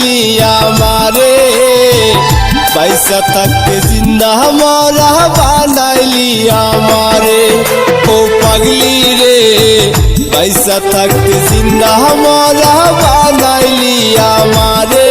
বানাইলি আমারে, পয়সা থাকতে জিন্দা মরা বানাইলি আমারে। ও পাগলি রে পয়সা থাকতে জিন্দা মরা বানাইলি আমারে।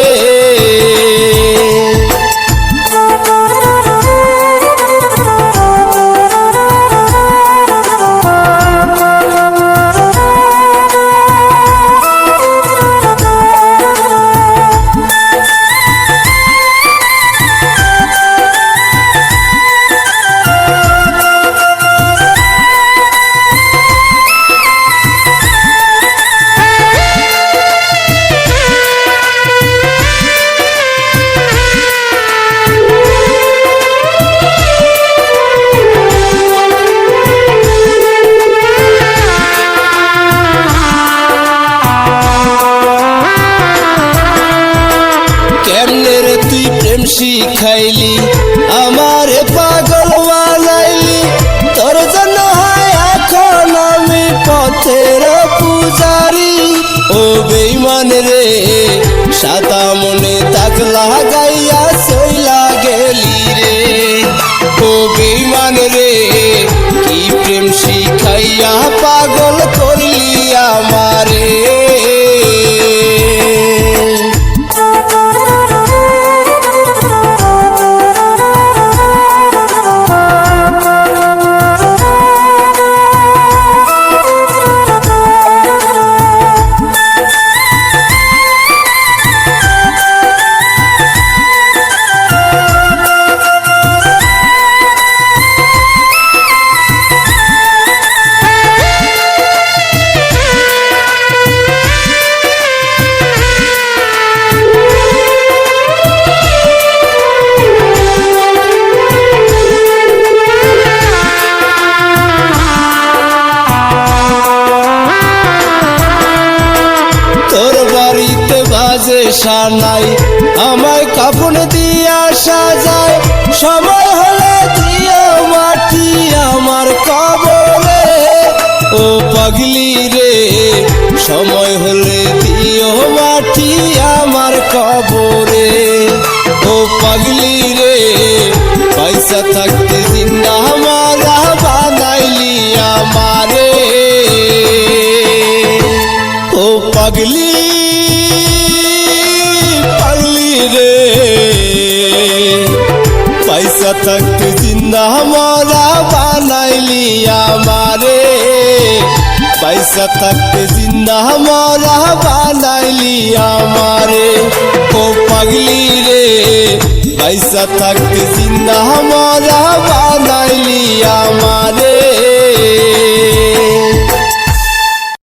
শিখাইলি আমারে পাগল বানাইলি, তোর জন্য হয় এখন আমি পথের পূজারি। ও বেঈমান রে সাদা মনে দাগ লাগাইয়া সইলা গেলি রে। ও বেঈমান রে কি প্রেম শিখাইয়া পাগল করলি আমারে। সানাই আমায় কাফন দিয়া সাজায়, সময় হলে দিও মাটি আমার কবরে। ও পাগলি রে সময় হলে দিও মাটি আমার কবরে। ও পাগলি রে পয়সা থাকতে জিন্দা মারা বানাইলি আমারে। ও পাগলি রে পয়সা থাকতে জিন্দা মরা বানাইলি আমারে, পয়সা থাকতে জিন্দা মরা বানাইলি আমারে। ও পাগলি রে পয়সা থাকতে জিন্দা মরা বানাইলি আমারে।